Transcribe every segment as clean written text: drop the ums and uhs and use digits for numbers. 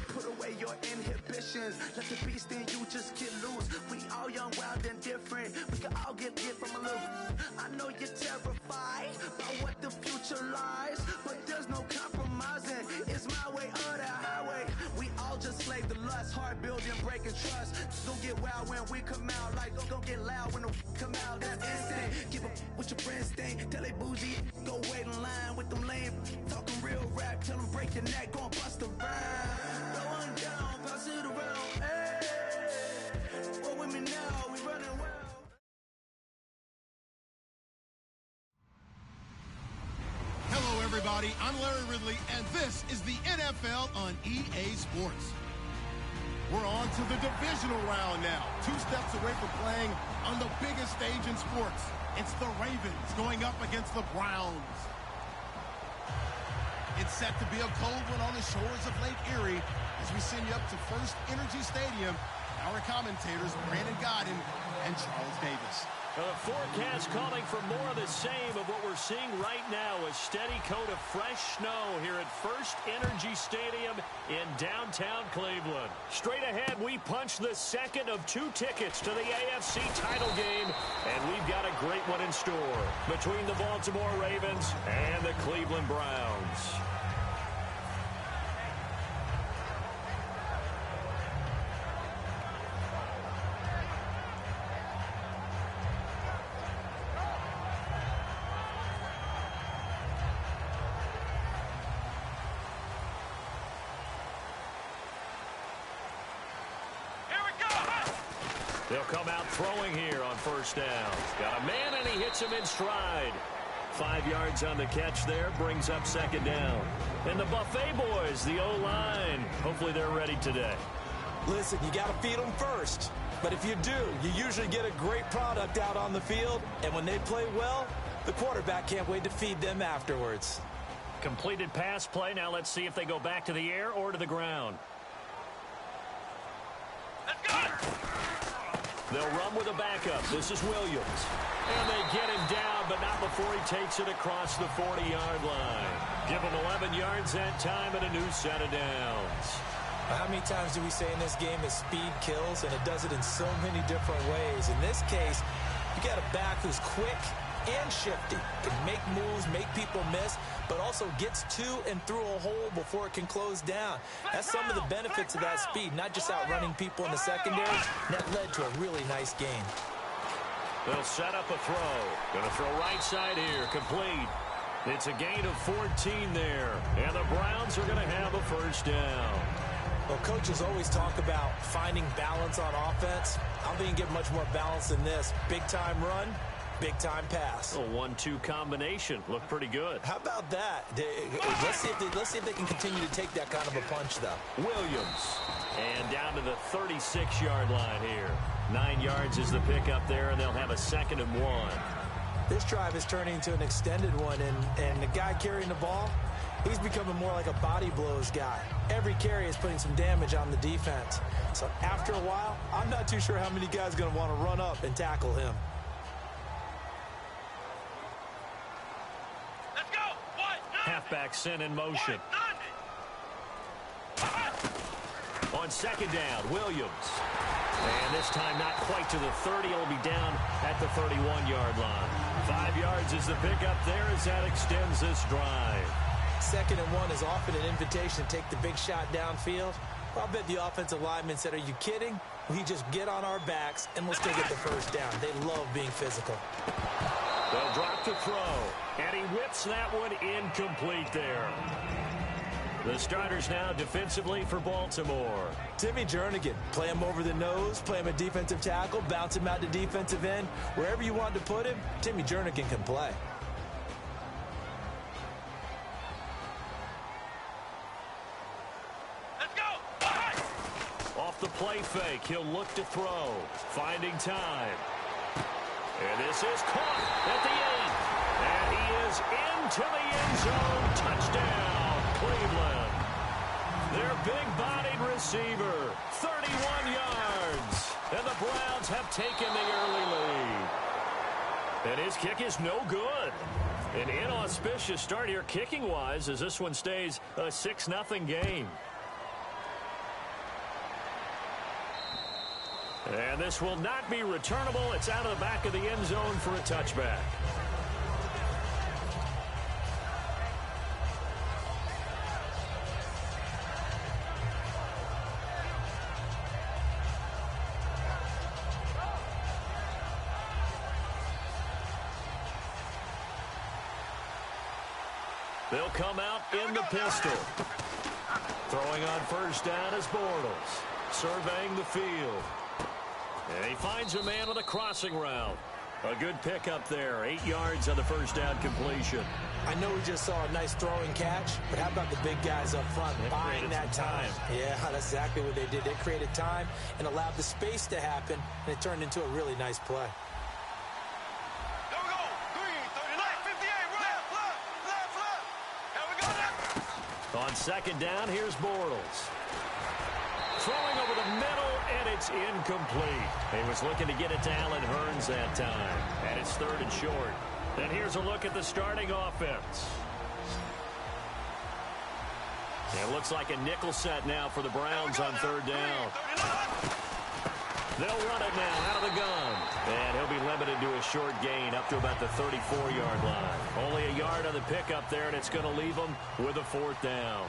Put away your inhibitions. Let the beast in you just get loose. We all young, wild, and different. We can all get from a little. I know you're terrified by what the future lies, but there's no compromising. It's my way or the highway. We all just slave to lust, heart building, breaking trust. Don't get wild when we come out, like don't get loud when the come out. That's instant. Give up what your friends think. Tell they bougie, go wait in line with them lame. Talking real rap, tell them break your neck, go and bust a rhyme. Going down, pass it around. Hey, what with me now? We running well. Hello, everybody. I'm Larry Ridley, and this is the NFL on EA Sports. We're on to the divisional round now. 2 steps away from playing on the biggest stage in sports. It's the Ravens going up against the Browns. It's set to be a cold one on the shores of Lake Erie as we send you up to First Energy Stadium. Our commentators, Brandon Godden and Charles Davis. The forecast calling for more of the same of what we're seeing right now, a steady coat of fresh snow here at First Energy Stadium in downtown Cleveland. Straight ahead, we punch the second of 2 tickets to the AFC title game, and we've got a great one in store between the Baltimore Ravens and the Cleveland Browns. They'll come out throwing here on first down. Got a man, and he hits him in stride. 5 yards on the catch there, brings up second down. And the Buffet boys, the O-line, hopefully they're ready today. Listen, you got to feed them first. But if you do, you usually get a great product out on the field. And when they play well, the quarterback can't wait to feed them afterwards. Completed pass play. Now let's see if they go back to the air or to the ground. Let's go! They'll run with a backup. This is Williams. And they get him down, but not before he takes it across the 40-yard line. Give him 11 yards that time and a new set of downs. How many times do we say in this game that speed kills, and it does it in so many different ways? In this case, you got a back who's quick and shifty, can make moves, make people miss, but also gets to and through a hole before it can close down. That's some of the benefits of that speed, not just outrunning people in the secondary. That led to a really nice game. They'll set up a throw. Going to throw right side here, complete. It's a gain of 14 there, and the Browns are going to have a first down. Well, coaches always talk about finding balance on offense. I don't think you get much more balance than this. Big-time run, big-time pass. A 1-2 combination. Looked pretty good. How about that? Let's see if they can continue to take that kind of a punch, though. Williams. And down to the 36-yard line here. 9 yards is the pickup there, and they'll have a 2nd and 1. This drive is turning into an extended one, and the guy carrying the ball, he's becoming more like a body blows guy. Every carry is putting some damage on the defense. So after a while, I'm not too sure how many guys are going to want to run up and tackle him. Let's go! Halfback sent in motion. On 2nd down, Williams. And this time not quite to the 30. It'll be down at the 31-yard line. 5 yards is the pickup there as that extends this drive. 2nd and 1 is often an invitation to take the big shot downfield. I'll bet the offensive lineman said, are you kidding? We just get on our backs and let's go get the first down. They love being physical. They'll drop to throw. And he whips that one incomplete there. The starters now defensively for Baltimore. Timmy Jernigan, play him over the nose, play him a defensive tackle, bounce him out to defensive end. Wherever you want to put him, Timmy Jernigan can play. Let's go! Off the play fake, he'll look to throw. Finding time. And this is caught at the 8. And he is into the end zone. Touchdown, Cleveland. Their big-bodied receiver, 31 yards. And the Browns have taken the early lead. And his kick is no good. An inauspicious start here kicking-wise as this one stays a 6-0 game. And this will not be returnable. It's out of the back of the end zone for a touchback. They'll come out in the pistol. Throwing on first down is Bortles. Surveying the field. And he finds a man with a crossing route. A good pickup there. 8 yards on the first down completion. I know we just saw a nice throwing catch, but how about the big guys up front buying that time? Yeah, that's exactly what they did. They created time and allowed the space to happen, and it turned into a really nice play. On second down, here's Bortles. Throwing over the middle, and it's incomplete. He was looking to get it to Allen Hurns that time. And it's third and short. Then here's a look at the starting offense. It looks like a nickel set now for the Browns on third down. They'll run it now out of the gun. And he'll be limited to a short gain up to about the 34-yard line. Only a yard on the pickup there, and it's going to leave them with a fourth down.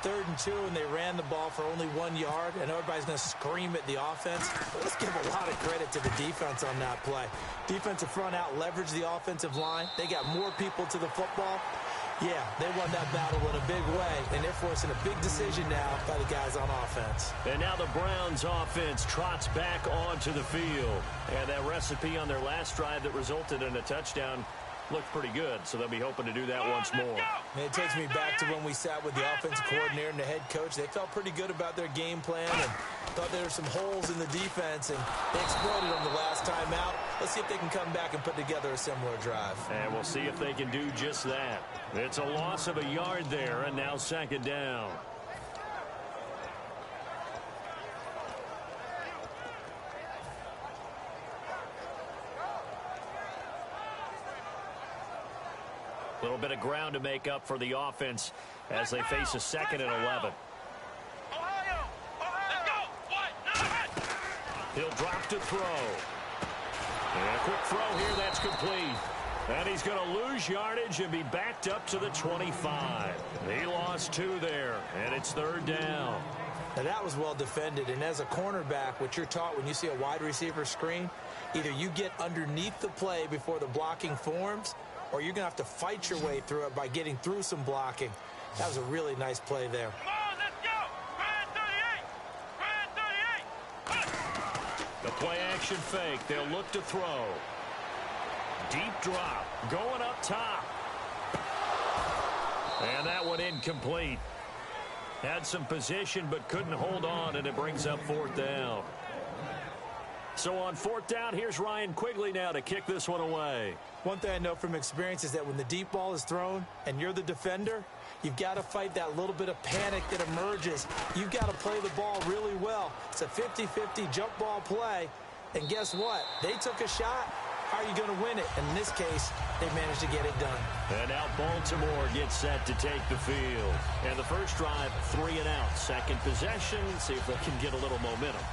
3rd and 2, and they ran the ball for only 1 yard, and everybody's going to scream at the offense. But let's give a lot of credit to the defense on that play. Defensive front out leveraged the offensive line. They got more people to the football. Yeah, they won that battle in a big way, and they're forcing a big decision now by the guys on offense. And now the Browns offense trots back onto the field. And that recipe on their last drive that resulted in a touchdown looked pretty good, so they'll be hoping to do that once more. And it takes me back to when we sat with the offensive coordinator and the head coach. They felt pretty good about their game plan and thought there were some holes in the defense, and they exploited them the last time out. Let's see if they can come back and put together a similar drive. And we'll see if they can do just that. It's a loss of a yard there, and now second down. A little bit of ground to make up for the offense as they face a 2nd and 11. He'll drop to throw. And a quick throw here, that's complete. And he's going to lose yardage and be backed up to the 25. He lost 2 there, and it's 3rd down. Now that was well defended, and as a cornerback, what you're taught when you see a wide receiver screen, either you get underneath the play before the blocking forms, or you're going to have to fight your way through it by getting through some blocking. That was a really nice play there. Come on, let's go! Brand 38! The play action fake. They'll look to throw. Deep drop. Going up top. And that one incomplete. Had some position but couldn't hold on, and it brings up 4th down. So on 4th down, here's Ryan Quigley now to kick this one away. One thing I know from experience is that when the deep ball is thrown and you're the defender, you've got to fight that little bit of panic that emerges. You've got to play the ball really well. It's a 50-50 jump ball play. And guess what? They took a shot. How are you going to win it? And in this case, they managed to get it done. And now Baltimore gets set to take the field. And the first drive, 3 and out. Second possession, see if they can get a little momentum.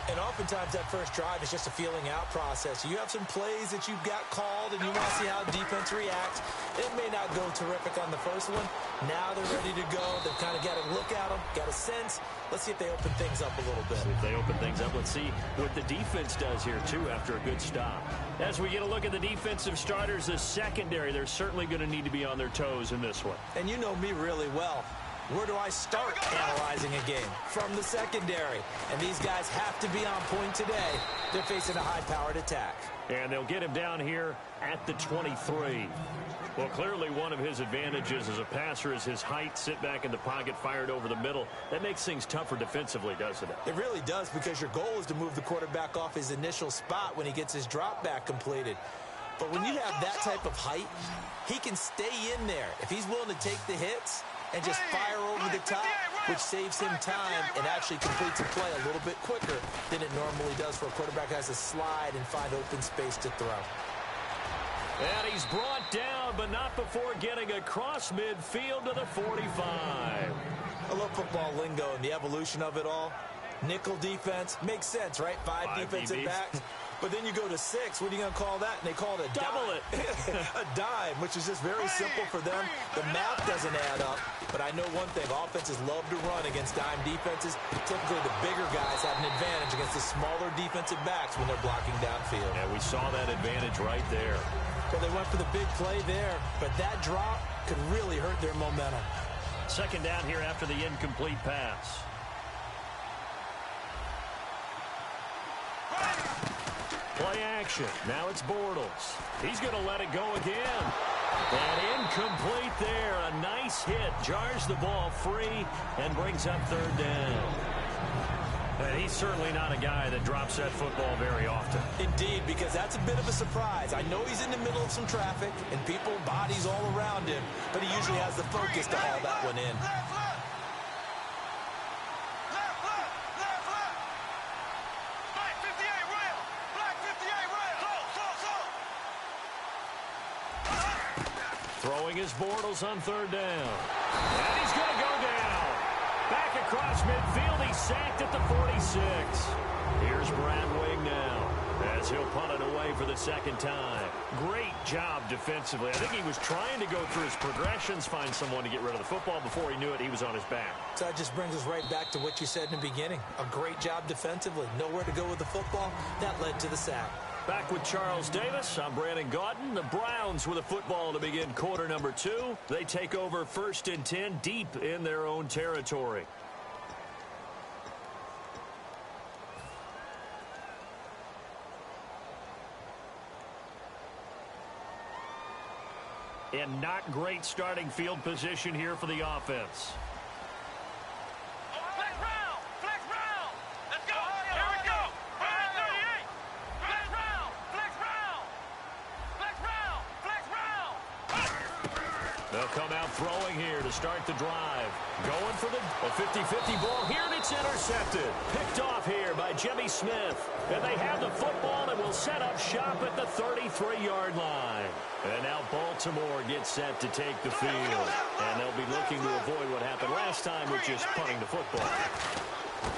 And oftentimes that first drive is just a feeling out process. You have some plays that you've got called and you want to see how defense reacts. It may not go terrific on the first one. Now they're ready to go. They've kind of got to look at them, got a sense. Let's see if they open things up a little bit. See if they open things up. Let's see what the defense does here, too, after a good stop. As we get a look at the defensive starters, the secondary, they're certainly going to need to be on their toes in this one. And you know me really well. Where do I start analyzing a game? From the secondary. And these guys have to be on point today. They're facing a high-powered attack. And they'll get him down here at the 23. Well, clearly one of his advantages as a passer is his height, sit back in the pocket, fired over the middle. That makes things tougher defensively, doesn't it? It really does, because your goal is to move the quarterback off his initial spot when he gets his drop back completed. But when you have that type of height, he can stay in there. If he's willing to take the hits and just fire over the top, which saves him time and actually completes a play a little bit quicker than it normally does for a quarterback who has to slide and find open space to throw. And he's brought down, but not before getting across midfield to the 45. I love football lingo and the evolution of it all. Nickel defense makes sense, right? Five defensive backs. But then you go to 6. What are you going to call that? And they call it a double dime. it. A dime, which is just very simple for them. The math doesn't add up. But I know one thing. Offenses love to run against dime defenses. Typically, the bigger guys have an advantage against the smaller defensive backs when they're blocking downfield. Yeah, we saw that advantage right there. Well, they went for the big play there. But that drop could really hurt their momentum. Second down here after the incomplete pass. Play action. Now it's Bortles. He's going to let it go again. And incomplete there. A nice hit. Jars the ball free and brings up third down. And he's certainly not a guy that drops that football very often. Indeed, because that's a bit of a surprise. I know he's in the middle of some traffic and people, bodies all around him, but he usually has the focus to haul that one in. Throwing his Bortles on third down. And he's going to go down. Back across midfield. He's sacked at the 46. Here's Brad Wing now as he'll punt it away for the second time. Great job defensively. I think he was trying to go through his progressions, find someone to get rid of the football. Before he knew it, he was on his back. So that just brings us right back to what you said in the beginning. A great job defensively. Nowhere to go with the football. That led to the sack. Back with Charles Davis, I'm Brandon Gaudin. The Browns with a football to begin quarter number 2. They take over 1st and 10 deep in their own territory. And not great starting field position here for the offense. Come out throwing here to start the drive. Going for the 50-50 ball here, and it's intercepted. Picked off here by Jimmy Smith. And they have the football and will set up shop at the 33-yard line. And now Baltimore gets set to take the field. And they'll be looking to avoid what happened last time with just punting the football.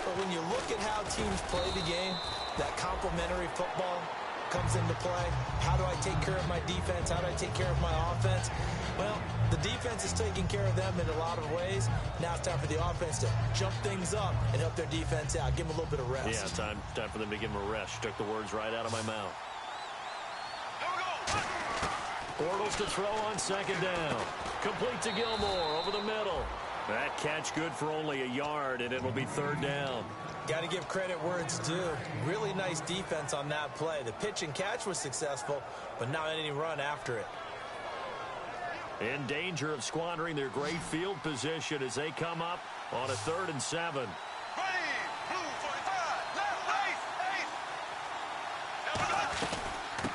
But when you look at how teams play the game, that complementary football comes into play. How do I take care of my defense? How do I take care of my offense? Well, the defense is taking care of them in a lot of ways. Now it's time for the offense to jump things up and help their defense out. Give them a little bit of rest. Yeah, time for them to give them a rest. Took the words right out of my mouth. Bortles to throw on second down. Complete to Gilmore over the middle. That catch good for only a yard, and it'll be third down. Got to give credit where it's due. Really nice defense on that play. The pitch and catch was successful, but not any run after it. In danger of squandering their great field position as they come up on a 3rd and 7.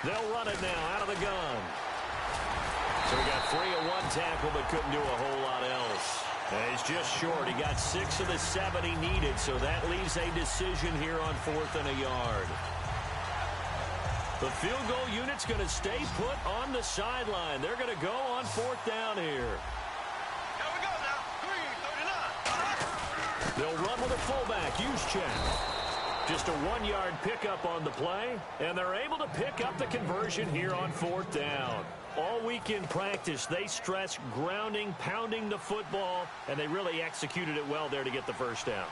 They'll run it now out of the gun. So he got 3 of 1 tackle, but couldn't do a whole lot else. And he's just short. He got 6 of the 7 he needed, so that leaves a decision here on 4th and a yard. The field goal unit's going to stay put on the sideline. They're going to go on 4th down here. Here we go now. 3:39. They'll run with a fullback, Juszczyk. Just a 1-yard pickup on the play, and they're able to pick up the conversion here on 4th down. All week in practice, they stress grounding, pounding the football, and they really executed it well there to get the first down.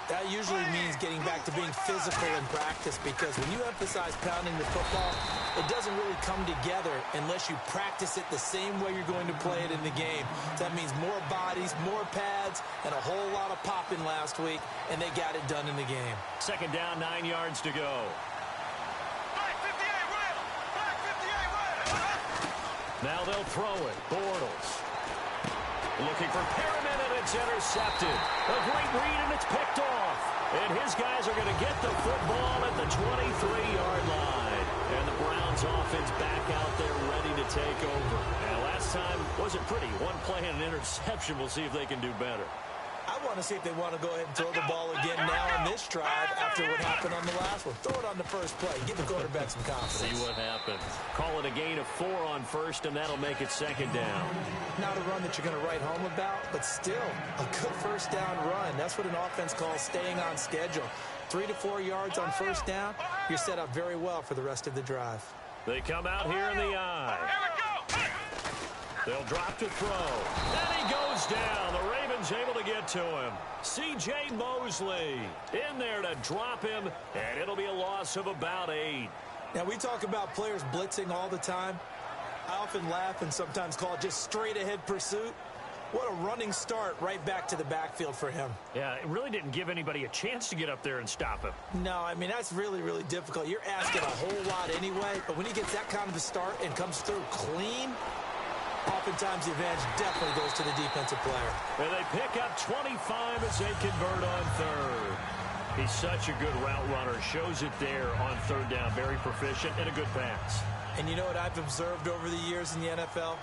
That usually means getting back to being physical in practice, because when you emphasize pounding the football, it doesn't really come together unless you practice it the same way you're going to play it in the game. So that means more bodies, more pads, and a whole lot of popping last week, and they got it done in the game. Second down, 9 yards to go. Now they'll throw it. Bortles looking for Perriman, and it's intercepted. A great read, and it's picked off. And his guys are going to get the football at the 23-yard line. And the Browns offense back out there ready to take over. And last time wasn't pretty. 1 play and an interception. We'll see if they can do better. I want to see if they want to go ahead and throw the ball again now now on this drive after what happened on the last one. Throw it on the first play. Give the quarterback some confidence. See what happens. Call it a gain of 4 on first, and that'll make it second down. Not a run that you're going to write home about, but still a good first down run. That's what an offense calls staying on schedule. 3 to 4 yards on first down. You're set up very well for the rest of the drive. They come out here in the eye. They'll drop to throw. And he goes down. The Ravens able to get to him. C.J. Mosley in there to drop him, and it'll be a loss of about 8. Now, we talk about players blitzing all the time. I often laugh and sometimes call it just straight-ahead pursuit. What a running start right back to the backfield for him. Yeah, it really didn't give anybody a chance to get up there and stop him. No, I mean, that's really, really difficult. You're asking a whole lot anyway, but when he gets that kind of a start and comes through clean, oftentimes the advantage definitely goes to the defensive player. And they pick up 25 as they convert on third. He's such a good route runner. Shows it there on third down. Very proficient and a good pass. And you know what I've observed over the years in the NFL?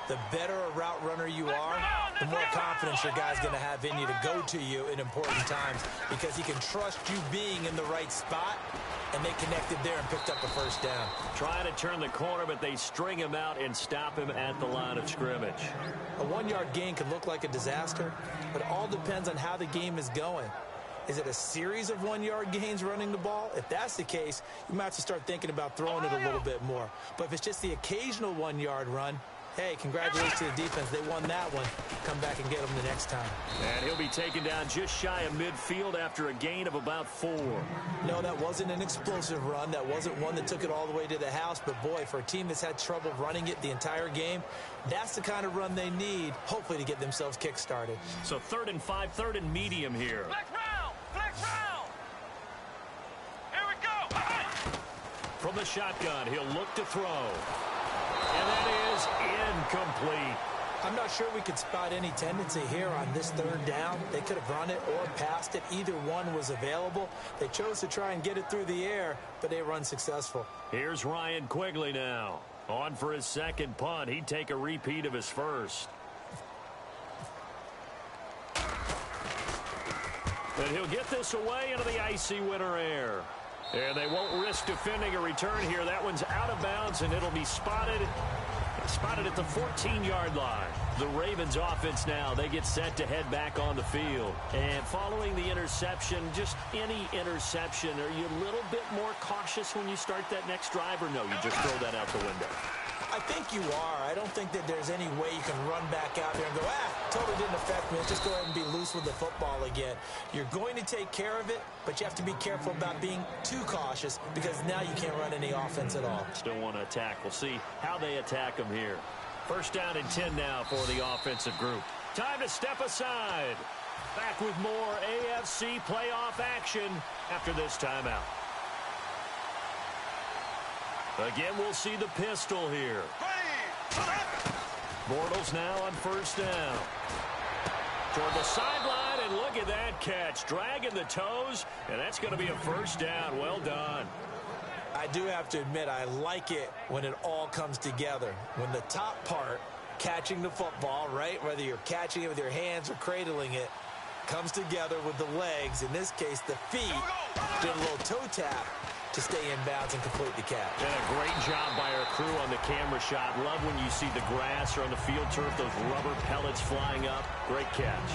The better a route runner you are, the more confidence your guy's going to have in you to go to you in important times because he can trust you being in the right spot, and they connected there and picked up a first down. Trying to turn the corner, but they string him out and stop him at the line of scrimmage. A 1-yard gain can look like a disaster, but it all depends on how the game is going. Is it a series of 1-yard gains running the ball? If that's the case, you might have to start thinking about throwing it a little bit more. But if it's just the occasional 1-yard run, hey, congratulations to the defense. They won that one. Come back and get them the next time. And he'll be taken down just shy of midfield after a gain of about 4. No, that wasn't an explosive run. That wasn't one that took it all the way to the house. But, boy, for a team that's had trouble running it the entire game, that's the kind of run they need, hopefully, to get themselves kick-started. So 3rd and 5, 3rd and medium here. Flex round! Flex round! Here we go! From the shotgun, he'll look to throw. And that is incomplete. I'm not sure we could spot any tendency here on this 3rd down. They could have run it or passed it. Either one was available. They chose to try and get it through the air, but they were unsuccessful. Here's Ryan Quigley now. On for his second punt. He'd take a repeat of his first. And he'll get this away into the icy winter air. And they won't risk defending a return here. That one's out of bounds, and it'll be spotted at the 14-yard line. The Ravens offense now, they get set to head back on the field. And following the interception, just any interception, are you a little bit more cautious when you start that next drive, or no, you just throw that out the window? I think you are. I don't think that there's any way you can run back out there and go, totally didn't affect me. Let's just go ahead and be loose with the football again. You're going to take care of it, but you have to be careful about being too cautious because now you can't run any offense at all. Still want to attack. We'll see how they attack them here. 1st down and 10 now for the offensive group. Time to step aside. Back with more AFC playoff action after this timeout. Again, we'll see the pistol here. Bortles now on 1st down. Toward the sideline, and look at that catch. Dragging the toes, and that's going to be a 1st down. Well done. I do have to admit, I like it when it all comes together. When the top part, catching the football, right, whether you're catching it with your hands or cradling it, comes together with the legs. In this case, the feet did a little toe tap to stay in bounds and complete the catch. And a great job by our crew on the camera shot. Love when you see the grass or on the field turf, those rubber pellets flying up. Great catch.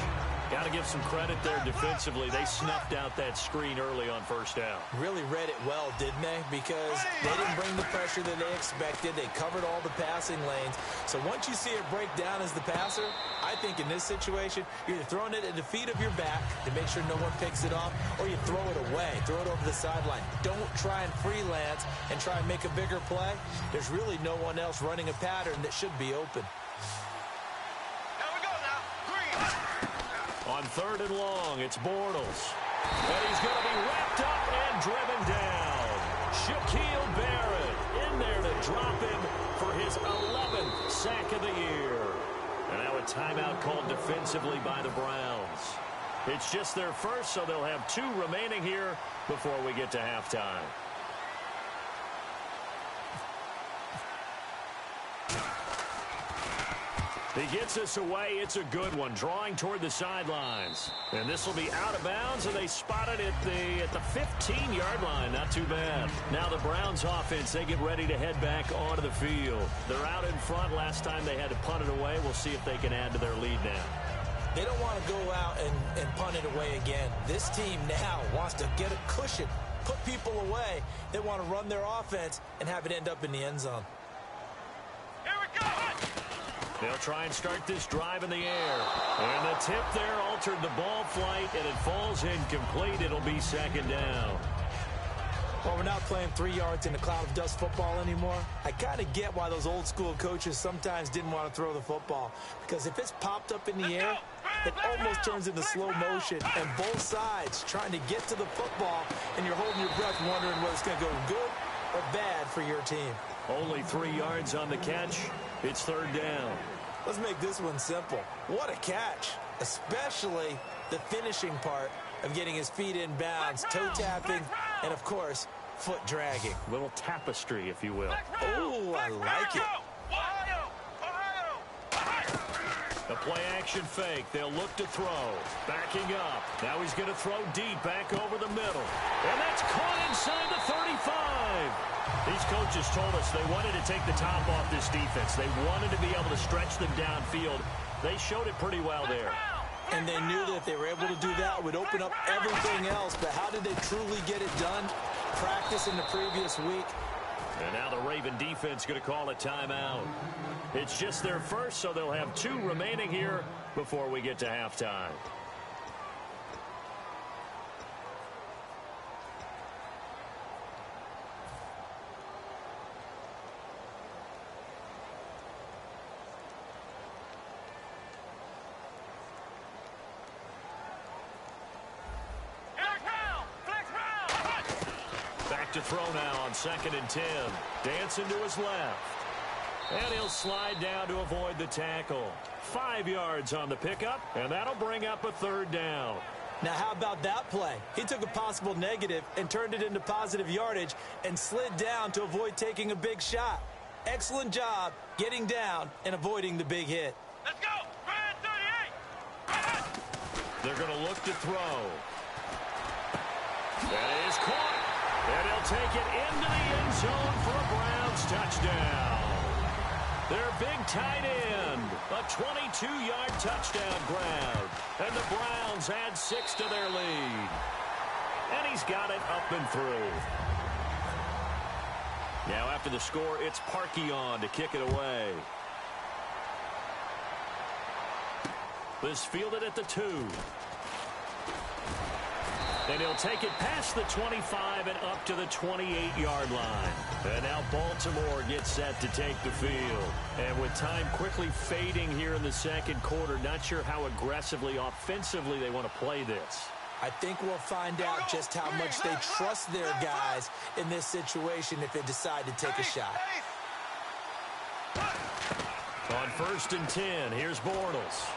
Got to give some credit there defensively. They snuffed out that screen early on 1st down. Really read it well, didn't they? Because they didn't bring the pressure that they expected. They covered all the passing lanes. So once you see it break down as the passer, I think in this situation, you're either throwing it at the feet of your back to make sure no one picks it off, or you throw it away, throw it over the sideline. Don't try and freelance and try and make a bigger play. There's really no one else running a pattern that should be open. Here we go now. Green. On 3rd and long, it's Bortles. And he's going to be wrapped up and driven down. Shaquille Barrett in there to drop him for his 11th sack of the year. And now a timeout called defensively by the Browns. It's just their first, so they'll have 2 remaining here before we get to halftime. He gets us away. It's a good one, drawing toward the sidelines. And this will be out of bounds, and they spot it at the 15-yard line. Not too bad. Now the Browns offense, they get ready to head back onto the field. They're out in front. Last time they had to punt it away. We'll see if they can add to their lead now. They don't want to go out and punt it away again. This team now wants to get a cushion, put people away. They want to run their offense and have it end up in the end zone. Here we go! They'll try and start this drive in the air. And the tip there altered the ball flight, and it falls incomplete. It'll be second down. Well, we're not playing 3 yards in a cloud of dust football anymore. I kind of get why those old school coaches sometimes didn't want to throw the football. Because if it's popped up in the air, it almost turns into slow motion. And both sides trying to get to the football, and you're holding your breath wondering whether it's going to go good or bad for your team. Only 3 yards on the catch. It's third down. Let's make this one simple. What a catch, especially the finishing part of getting his feet in bounds, toe tapping, and, of course, foot dragging. A little tapestry, if you will. Oh, I like it. A play-action fake. They'll look to throw. Backing up. Now he's going to throw deep back over the middle. And that's caught inside the 35. These coaches told us they wanted to take the top off this defense. They wanted to be able to stretch them downfield. They showed it pretty well there. And they knew that if they were able to do that, it would open up everything else. But how did they truly get it done? Practice in the previous week. And now the Raven defense going to call a timeout. It's just their first, so they'll have 2 remaining here before we get to halftime. To throw now on 2nd and 10. Dancing to his left. And he'll slide down to avoid the tackle. 5 yards on the pickup, and that'll bring up a third down. Now, how about that play? He took a possible negative and turned it into positive yardage and slid down to avoid taking a big shot. Excellent job getting down and avoiding the big hit. Let's go! Brand 38! They're going to look to throw. That is caught. And he'll take it into the end zone for a Browns touchdown. Their big tight end, a 22-yard touchdown grab. And the Browns add 6 to their lead. And he's got it up and through. Now after the score, it's Parkey on to kick it away. This fielded at the 2. And he'll take it past the 25 and up to the 28-yard line. And now Baltimore gets set to take the field. And with time quickly fading here in the second quarter, not sure how aggressively, offensively they want to play this. I think we'll find out just how much they trust their guys in this situation if they decide to take a shot. On 1st and 10, here's Bortles.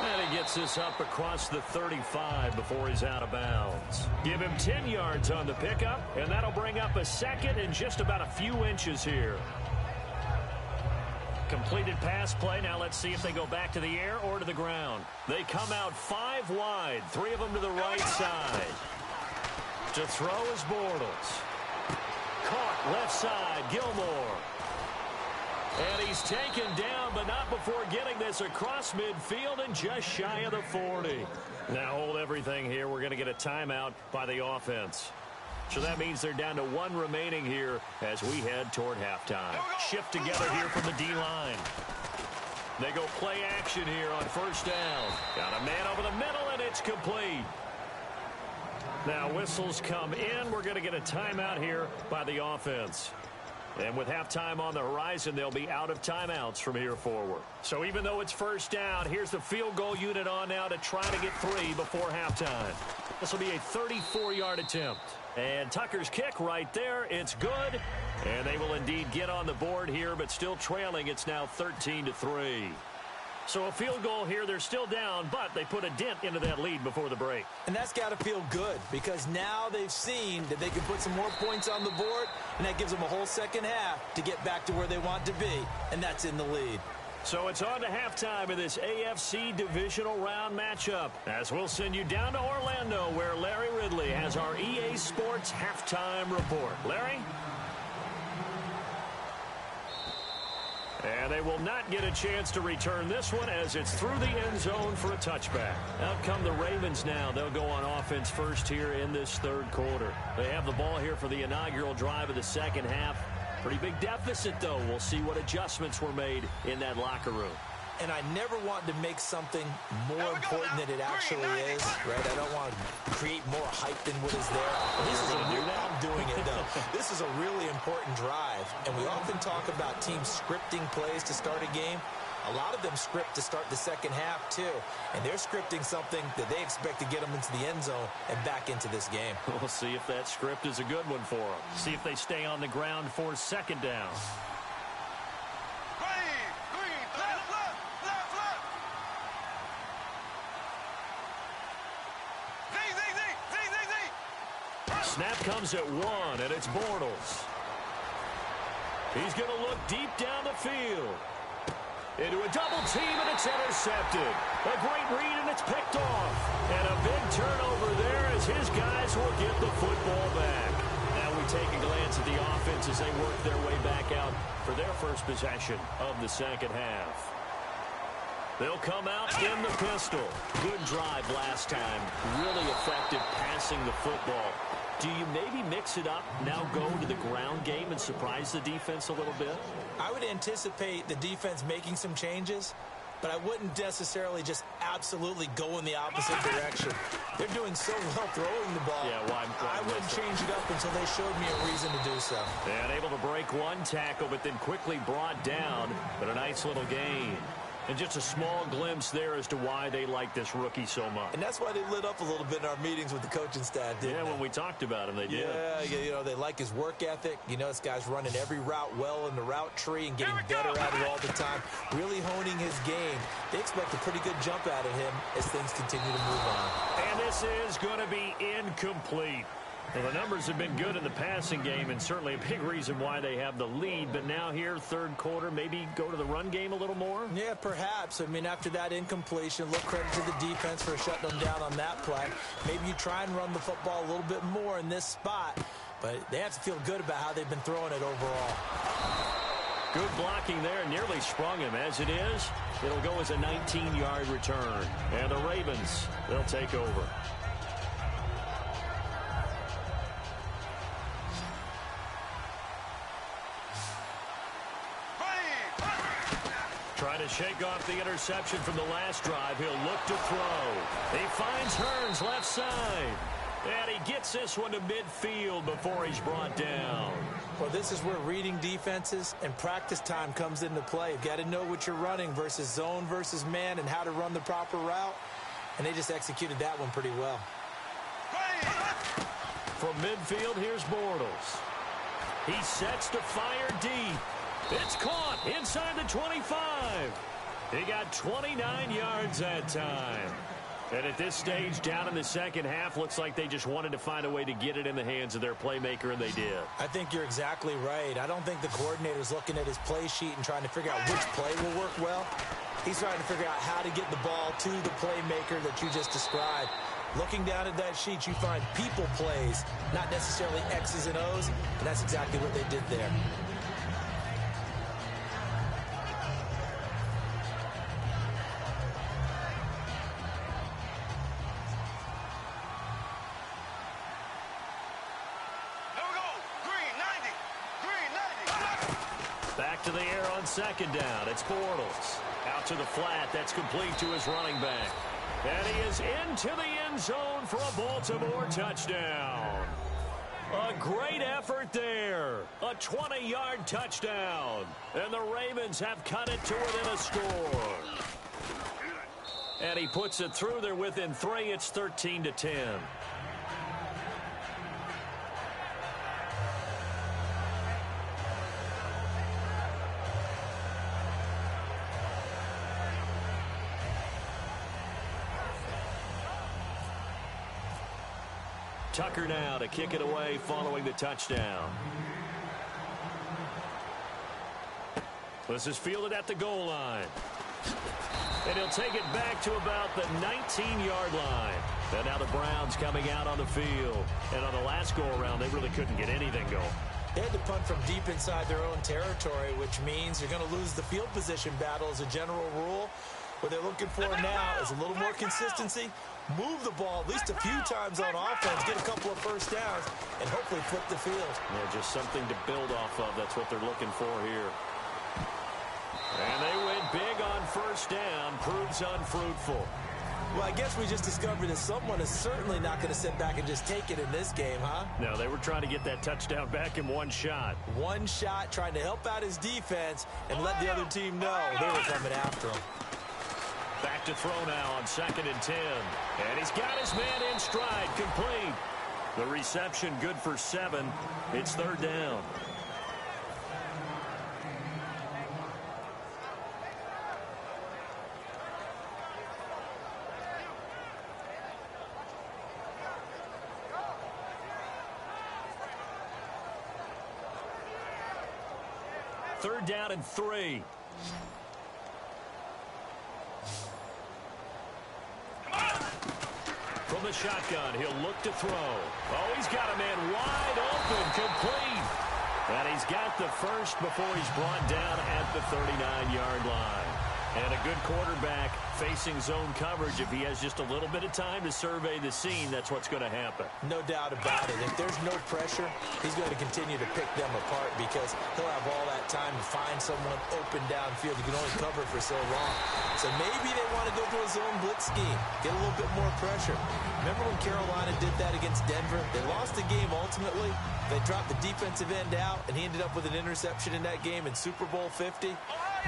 And he gets this up across the 35 before he's out of bounds. Give him 10 yards on the pickup, and that'll bring up a second and just about a few inches here. Completed pass play. Now let's see if they go back to the air or to the ground. They come out 5 wide, 3 of them to the right side. To throw is Bortles. Caught left side, Gilmore. And he's taken down, but not before getting this across midfield and just shy of the 40. Now hold everything here. We're going to get a timeout by the offense. So that means they're down to 1 remaining here as we head toward halftime. Shift together here from the D-line. They go play action here on 1st down. Got a man over the middle, and it's complete. Now whistles come in. We're going to get a timeout here by the offense. And with halftime on the horizon, they'll be out of timeouts from here forward. So even though it's 1st down, here's the field goal unit on now to try to get 3 before halftime. This will be a 34-yard attempt. And Tucker's kick right there. It's good. And they will indeed get on the board here, but still trailing. It's now 13-3. So a field goal here. They're still down, but they put a dent into that lead before the break. And that's got to feel good because now they've seen that they can put some more points on the board, and that gives them a whole second half to get back to where they want to be, and that's in the lead. So it's on to halftime of this AFC divisional round matchup, as we'll send you down to Orlando, where Larry Ridley has our EA Sports halftime report. Larry? And they will not get a chance to return this one, as it's through the end zone for a touchback. Out come the Ravens now. They'll go on offense first here in this third quarter. They have the ball here for the inaugural drive of the second half. Pretty big deficit, though. We'll see what adjustments were made in that locker room. And I never want to make something more important than it actually is, right? I don't want to create more hype than what is there. I'm doing it, though. This is a really important drive, and we often talk about teams scripting plays to start a game. A lot of them script to start the second half, too. And they're scripting something that they expect to get them into the end zone and back into this game. We'll see if that script is a good one for them. See if they stay on the ground for second down. Snap comes at 1, and it's Bortles. He's going to look deep down the field. Into a double team, and it's intercepted. A great read, and it's picked off. And a big turnover there as his guys will get the football back. Now we take a glance at the offense as they work their way back out for their first possession of the second half. They'll come out in the pistol. Good drive last time. Really effective passing the football. Do you maybe mix it up, now go to the ground game and surprise the defense a little bit? I would anticipate the defense making some changes, but I wouldn't necessarily just absolutely go in the opposite direction. They're doing so well throwing the ball. Yeah, well, I wouldn't change it up until they showed me a reason to do so. And able to break one tackle, but then quickly brought down. But a nice little gain. And just a small glimpse there as to why they like this rookie so much. And that's why they lit up a little bit in our meetings with the coaching staff, didn't they? When we talked about him, they did. Yeah, you know, they like his work ethic. You know, this guy's running every route well in the route tree and getting better at it all the time, really honing his game. They expect a pretty good jump out of him as things continue to move on. And this is going to be incomplete. Well, the numbers have been good in the passing game, and certainly a big reason why they have the lead. But now here, third quarter, maybe go to the run game a little more? Yeah, perhaps. I mean, after that incompletion, look, credit to the defense for shutting them down on that play. Maybe you try and run the football a little bit more in this spot, but they have to feel good about how they've been throwing it overall. Good blocking there, nearly sprung him. As it is, it'll go as a 19-yard return. And the Ravens, they'll take over. Trying to shake off the interception from the last drive. He'll look to throw. He finds Hearns left side. And he gets this one to midfield before he's brought down. Well, this is where reading defenses and practice time comes into play. You've got to know what you're running versus zone versus man and how to run the proper route. And they just executed that one pretty well. From midfield, here's Bortles. He sets to fire deep. It's caught inside the 25. He got 29 yards that time. And at this stage, down in the second half, looks like they just wanted to find a way to get it in the hands of their playmaker, and they did. I think you're exactly right. I don't think the coordinator's looking at his play sheet and trying to figure out which play will work well. He's trying to figure out how to get the ball to the playmaker that you just described. Looking down at that sheet, you find people plays, not necessarily X's and O's, and that's exactly what they did there. Back to the air on second down. It's Bortles. Out to the flat. That's complete to his running back. And he is into the end zone for a Baltimore touchdown. A great effort there. A 20-yard touchdown. And the Ravens have cut it to within a score. And he puts it through. They're within 3. It's 13-10. Tucker now to kick it away following the touchdown. This is fielded at the goal line. And he'll take it back to about the 19-yard line. And now the Browns coming out on the field. And on the last go-around, they really couldn't get anything going. They had to punt from deep inside their own territory, which means you're going to lose the field position battle as a general rule. What they're looking for now is a little more consistency, move the ball at least a few times on offense, get a couple of first downs, and hopefully flip the field. Yeah, just something to build off of. That's what they're looking for here. And they win big on first down. Proves unfruitful. Well, I guess we just discovered that someone is certainly not going to sit back and just take it in this game, huh? No, they were trying to get that touchdown back in one shot. One shot, trying to help out his defense and let the other team know they were coming after him. Back to throw now on 2nd and 10. And he's got his man in stride, complete. The reception good for 7. It's 3rd down. Third down and 3. From the shotgun, he'll look to throw. Oh, he's got a man wide open, complete. And he's got the first before he's brought down at the 39-yard line. And a good quarterback facing zone coverage. If he has just a little bit of time to survey the scene, that's what's going to happen. No doubt about it. If there's no pressure, he's going to continue to pick them apart because he'll have all that time to find someone open downfield. You can only cover for so long. So maybe they want to go to a zone blitz scheme, get a little bit more pressure. Remember when Carolina did that against Denver? They lost the game ultimately. They dropped the defensive end out, and he ended up with an interception in that game in Super Bowl 50.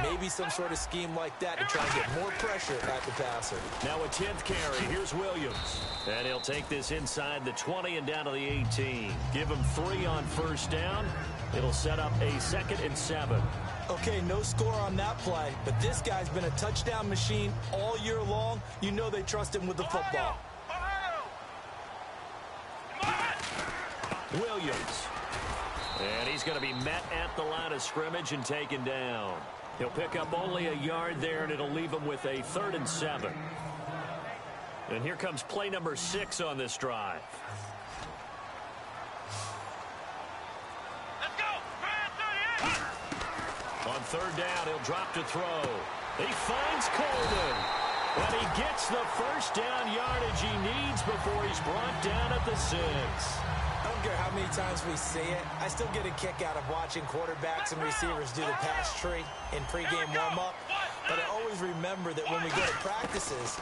Maybe some sort of scheme like that to try and get more pressure at the passer. Now a 10th carry. Here's Williams. And he'll take this inside the 20 and down to the 18. Give him 3 on first down. It'll set up a 2nd and 7. Okay, no score on that play, but this guy's been a touchdown machine all year long. You know they trust him with the football. Williams. And he's going to be met at the line of scrimmage and taken down. He'll pick up only a yard there, and it'll leave him with a 3rd and 7. And here comes play number 6 on this drive. Let's go. On 3rd down, he'll drop to throw. He finds Coleman. And he gets the first down yardage he needs before he's brought down at the 6. I don't care how many times we see it. I still get a kick out of watching quarterbacks and receivers do the pass tree in pregame warm-up. But I always remember that when we go to practices,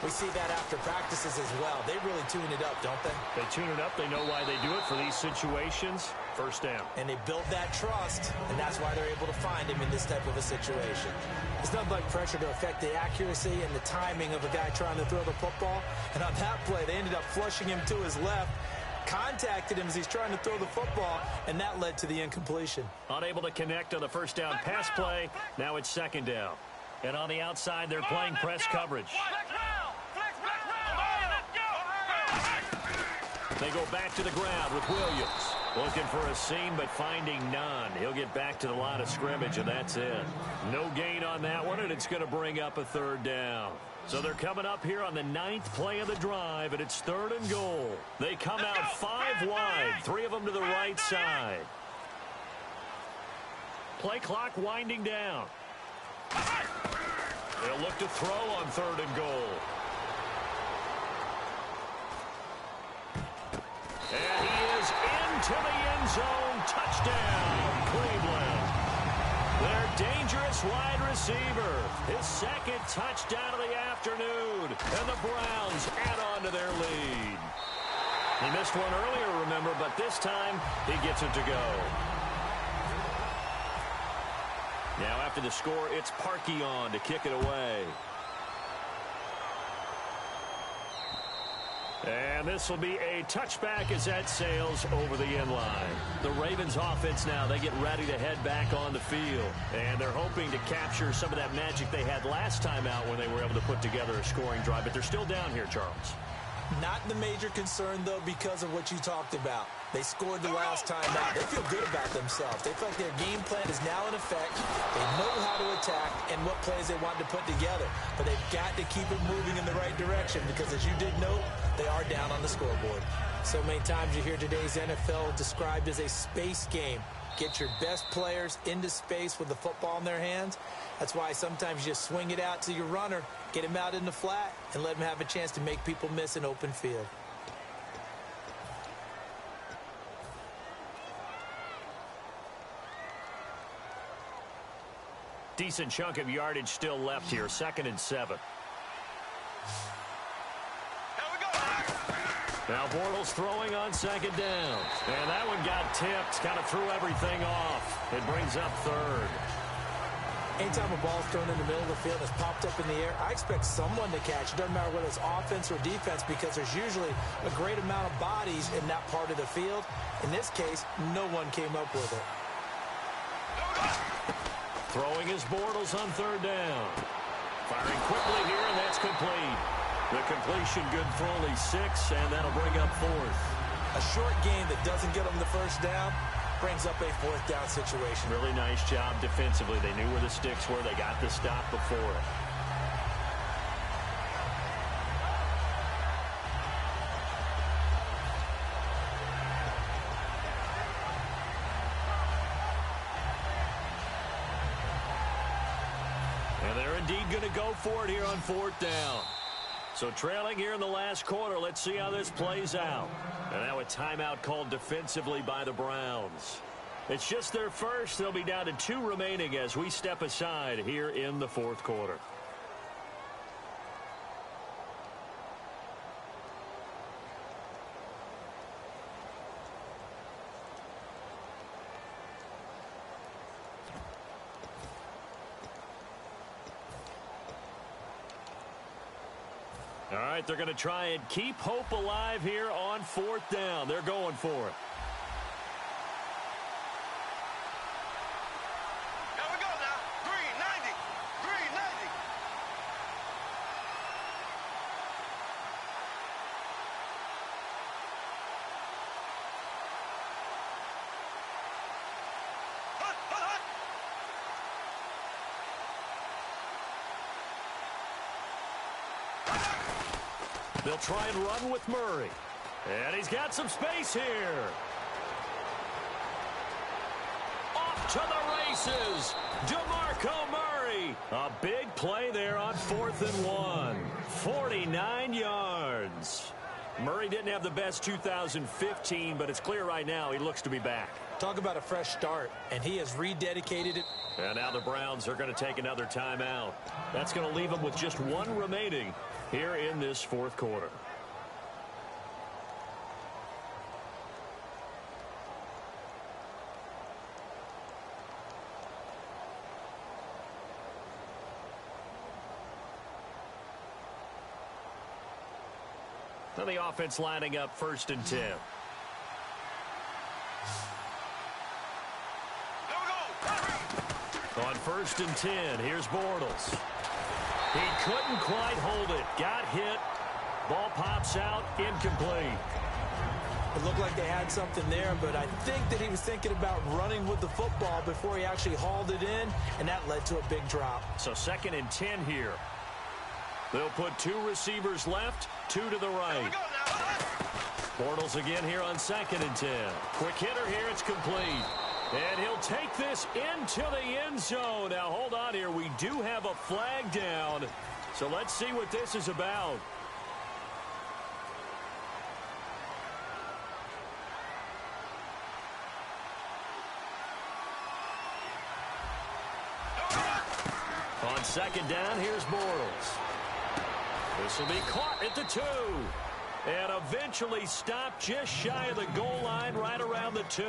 we see that after practices as well. They really tune it up, don't they? They tune it up. They know why they do it for these situations. First down. And they build that trust, and that's why they're able to find him in this type of a situation. It's not like pressure to affect the accuracy and the timing of a guy trying to throw the football. And on that play, they ended up flushing him to his left, contacted him as he's trying to throw the football, and that led to the incompletion. Unable to connect on the first down pass play. Now it's 2nd down. And on the outside, they're playing press coverage. They go back to the ground with Williams. Looking for a seam, but finding none. He'll get back to the line of scrimmage, and that's it. No gain on that one, and it's going to bring up a 3rd down. So they're coming up here on the 9th play of the drive, and it's 3rd and goal. They come out 5 wide, 3 of them to the right side. Play clock winding down. They'll look to throw on 3rd and goal. And he is into the end zone. Touchdown, Cleveland. Their dangerous wide receiver. His 2nd touchdown of the afternoon. And the Browns add on to their lead. He missed one earlier, remember, but this time he gets it to go. Now after the score, it's Parkey on to kick it away. And this will be a touchback as that sails over the end line. The Ravens offense now, they get ready to head back on the field. And they're hoping to capture some of that magic they had last time out when they were able to put together a scoring drive. But they're still down here, Charles. Not the major concern, though, because of what you talked about. They scored the last time out. They feel good about themselves. They feel like their game plan is now in effect. They know how to attack and what plays they want to put together. But they've got to keep it moving in the right direction because, as you did note, they are down on the scoreboard. So many times you hear today's NFL described as a space game. Get your best players into space with the football in their hands. That's why sometimes you just swing it out to your runner, get him out in the flat, and let him have a chance to make people miss an open field. Decent chunk of yardage still left here. 2nd and 7. Now Bortles throwing on 2nd down. And that one got tipped. Kind of threw everything off. It brings up 3rd. Anytime a ball's thrown in the middle of the field that's popped up in the air, I expect someone to catch. It doesn't matter whether it's offense or defense because there's usually a great amount of bodies in that part of the field. In this case, no one came up with it. Throwing his Bortles on 3rd down. Firing quickly here, and that's complete. The completion good for only 6, and that'll bring up 4th. A short game that doesn't get them the first down brings up a 4th down situation. Really nice job defensively. They knew where the sticks were. They got the stop before it. And they're indeed going to go for it here on 4th down. So trailing here in the last quarter. Let's see how this plays out. And now a timeout called defensively by the Browns. It's just their first. They'll be down to 2 remaining as we step aside here in the 4th quarter. All right, they're going to try and keep hope alive here on 4th down. They're going for it. Here we go now. 390. 390. Hut, hut, hut. They'll try and run with Murray. And he's got some space here. Off to the races. DeMarco Murray. A big play there on 4th and 1. 49 yards. Murray didn't have the best 2015, but it's clear right now he looks to be back. Talk about a fresh start, and he has rededicated it. And now the Browns are going to take another timeout. That's going to leave them with just 1 remaining here in this 4th quarter. Now the offense lining up 1st and 10. On 1st and 10, here's Bortles. He couldn't quite hold it. Got hit. Ball pops out. Incomplete. It looked like they had something there, but I think that he was thinking about running with the football before he actually hauled it in, and that led to a big drop. So 2nd and 10 here. They'll put 2 receivers left, 2 to the right. Bortles again here on 2nd and 10. Quick hitter here. It's complete. And he'll take this into the end zone. Now, hold on here. We do have a flag down. So let's see what this is about. On 2nd down, here's Bortles. This will be caught at the 2. And eventually stopped just shy of the goal line right around the 2.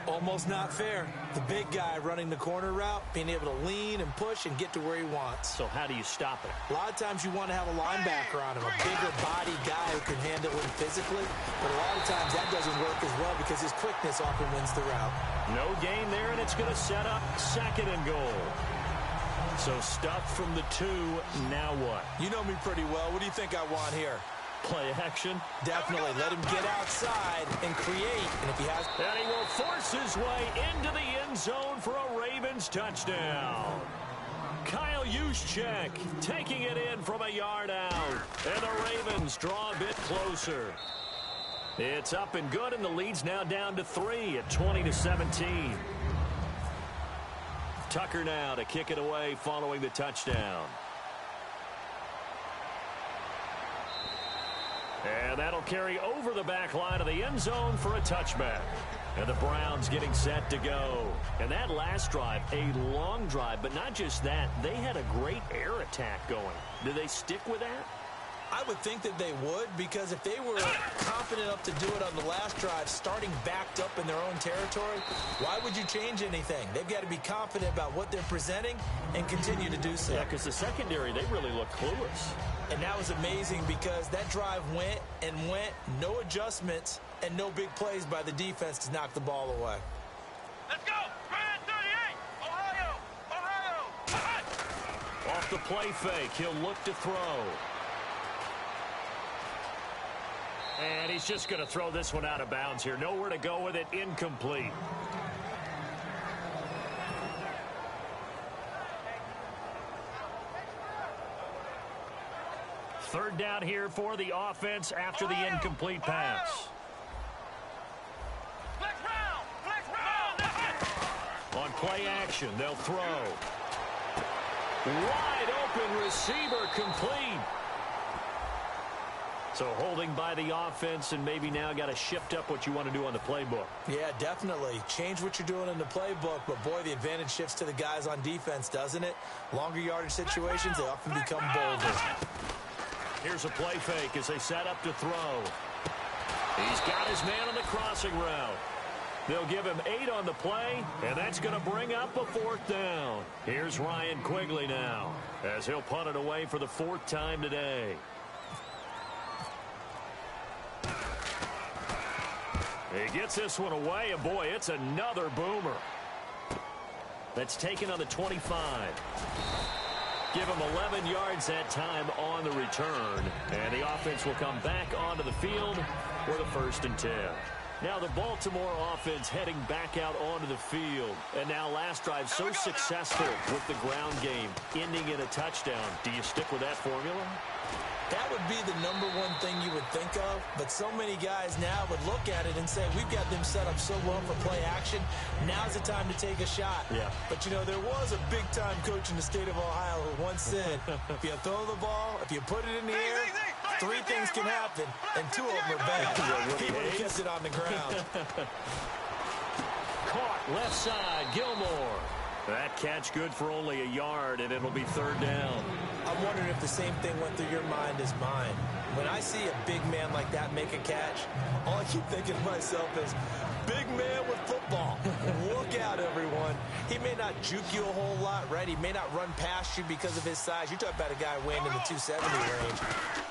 Almost not fair. The big guy running the corner route, being able to lean and push and get to where he wants. So how do you stop it? A lot of times you want to have a linebacker on him, a bigger body guy who can handle him physically. But a lot of times that doesn't work as well because his quickness often wins the route. No gain there, and it's going to set up 2nd and goal. So stuff from the 2. Now what? You know me pretty well. What do you think I want here? Play action. Definitely. Let him get outside and create. And if he has... And he will force his way into the end zone for a Ravens touchdown. Kyle Juszczyk taking it in from a yard out. And the Ravens draw a bit closer. It's up and good, and the lead's now down to 3 at 20-17. Tucker now to kick it away following the touchdown. And that'll carry over the back line of the end zone for a touchback. And the Browns getting set to go. And that last drive, a long drive, but not just that. They had a great air attack going. Do they stick with that? I would think that they would, because if they were confident enough to do it on the last drive, starting backed up in their own territory, why would you change anything? They've got to be confident about what they're presenting and continue to do so. Yeah, because the secondary, they really look clueless. And that was amazing because that drive went and went, no adjustments, and no big plays by the defense to knock the ball away. Let's go! Grand 38! Ohio! Ohio! Off the play fake, he'll look to throw. And he's just going to throw this one out of bounds here. Nowhere to go with it. Incomplete. Third down here for the offense after the incomplete pass. Flex round! Flex round! On play action, they'll throw. Wide open receiver, complete. So holding by the offense, and maybe now got to shift up what you want to do on the playbook. Yeah, definitely. Change what you're doing in the playbook, but boy, the advantage shifts to the guys on defense, doesn't it? Longer yardage situations, they often become bolder. Here's a play fake as they set up to throw. He's got his man on the crossing route. They'll give him 8 on the play, and that's going to bring up a 4th down. Here's Ryan Quigley now, as he'll punt it away for the 4th time today. He gets this one away, and boy, it's another boomer. That's taken on the 25. Give him 11 yards that time on the return. And the offense will come back onto the field for the 1st and 10. Now the Baltimore offense heading back out onto the field. And now last drive so successful with the ground game, ending in a touchdown. Do you stick with that formula? That would be the number one thing you would think of, but so many guys now would look at it and say, we've got them set up so well for play action, now's the time to take a shot. Yeah. But, you know, there was a big-time coach in the state of Ohio who once said, if you throw the ball, if you put it in the air, 3 things can happen, and 2 of them are bad. He would have kept it on the ground. Caught left side, Gilmore. That catch good for only a yard, and it'll be 3rd down. I'm wondering if the same thing went through your mind as mine. When I see a big man like that make a catch, all I keep thinking to myself is, big man with football. Look out, everyone. He may not juke you a whole lot, right? He may not run past you because of his size. You're talking about a guy weighing in the 270 range.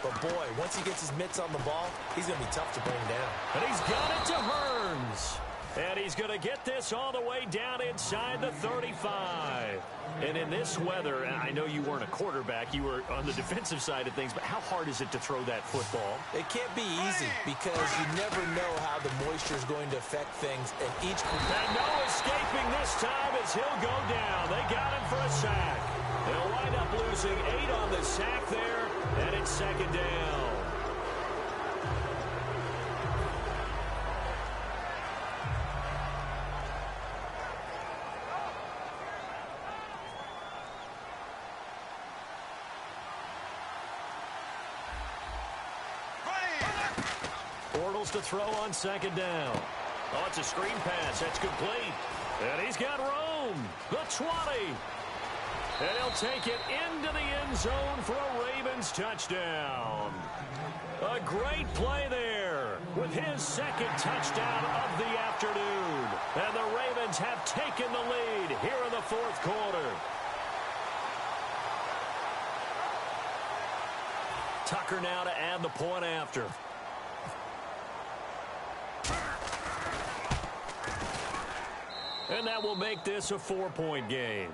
But, boy, once he gets his mitts on the ball, he's going to be tough to bring down. And he's got it to Hearns. And he's going to get this all the way down inside the 35. And in this weather, and I know you weren't a quarterback, you were on the defensive side of things, but how hard is it to throw that football? It can't be easy because you never know how the moisture is going to affect things at each. And no escaping this time as he'll go down. They got him for a sack. They'll wind up losing 8 on the sack there, and it's 2nd down. To throw on 2nd down. Oh, it's a screen pass. That's complete. And he's got room. The 20. And he'll take it into the end zone for a Ravens touchdown. A great play there with his 2nd touchdown of the afternoon. And the Ravens have taken the lead here in the 4th quarter. Tucker now to add the point after. And that will make this a 4-point game.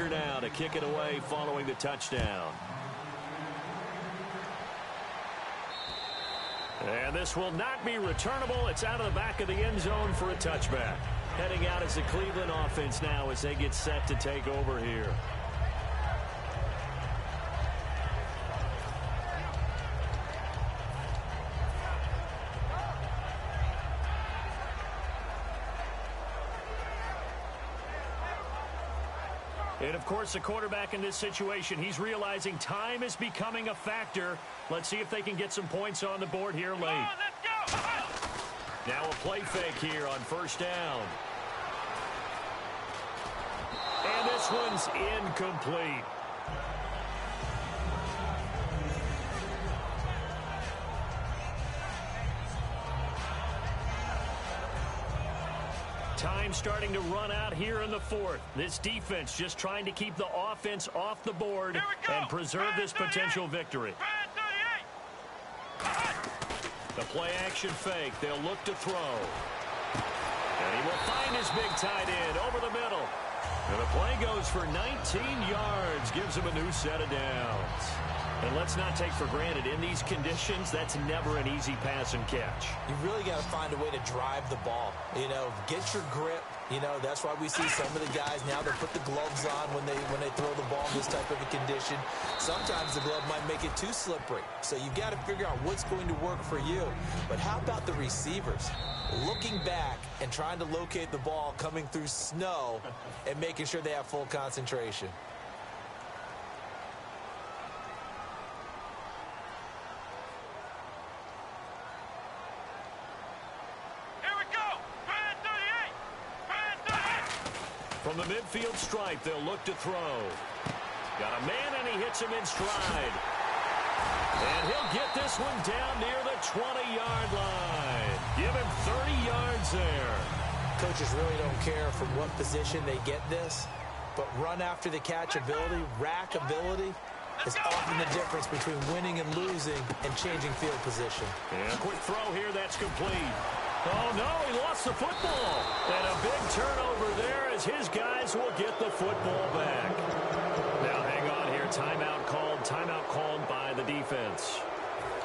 kicker now to kick it away following the touchdown. And this will not be returnable. It's out of the back of the end zone for a touchback. Heading out is the Cleveland offense now as they get set to take over here. And, of course, the quarterback in this situation, he's realizing time is becoming a factor. Let's see if they can get some points on the board here late. Let's go! Now a play fake here on first down. And this one's incomplete. Time starting to run out here in the fourth. This defense just trying to keep the offense off the board and preserve this potential victory. The play action fake. They'll look to throw. And he will find his big tight end over the middle. And the play goes for 19 yards. Gives him a new set of downs. And let's not take for granted, in these conditions, that's never an easy pass and catch. You really got to find a way to drive the ball. You know, get your grip. You know, that's why we see some of the guys now, they put the gloves on when they throw the ball in this type of a condition. Sometimes the glove might make it too slippery. So you've got to figure out what's going to work for you. But how about the receivers? Looking back and trying to locate the ball coming through snow and making sure they have full concentration. From the midfield stripe, they'll look to throw. Got a man, and he hits him in stride. And he'll get this one down near the 20-yard line. Give him 30 yards there. Coaches really don't care from what position they get this, but run after the catch ability, rack ability, is often the difference between winning and losing and changing field position. And a quick throw here, that's complete. Oh, no, he lost the football. And a big turnover there as his guys will get the football back. Now, hang on here. Timeout called by the defense.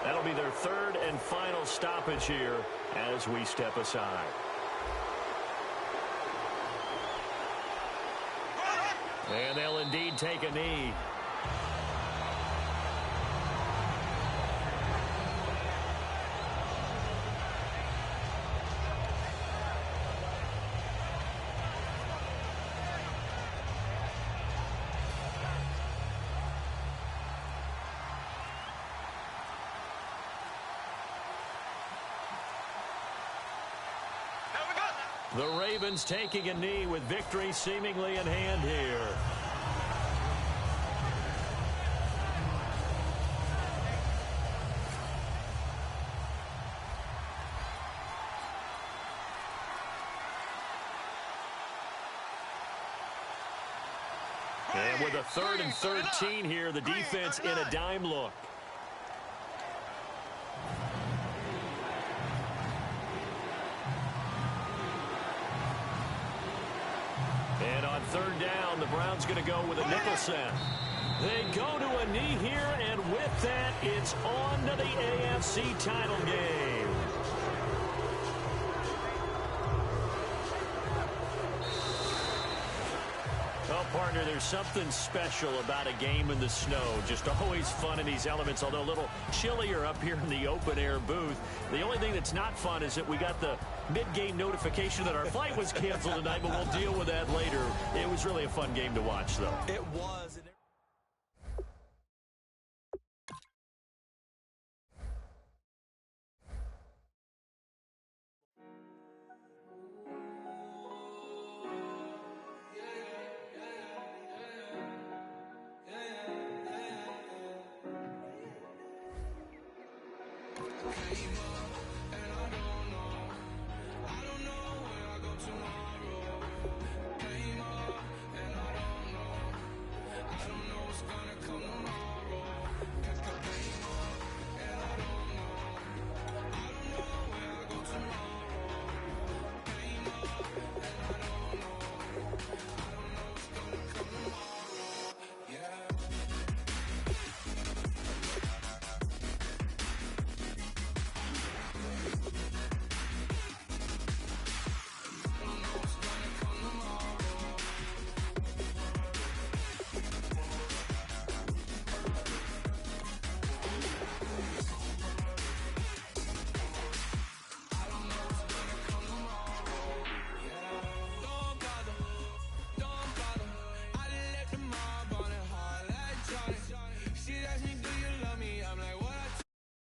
That'll be their third and final stoppage here as we step aside. And they'll indeed take a knee. The Ravens taking a knee with victory seemingly in hand here. And with a 3rd and 13 here, the defense in a dime look. And on 3rd down, the Browns going to go with a nickel set. They go to a knee here, and with that, it's on to the AFC title game. Well, partner, there's something special about a game in the snow. Just always fun in these elements, although a little chillier up here in the open-air booth. The only thing that's not fun is that we got the mid-game notification that our flight was canceled tonight, but we'll deal with that later. It was really a fun game to watch, though. It was.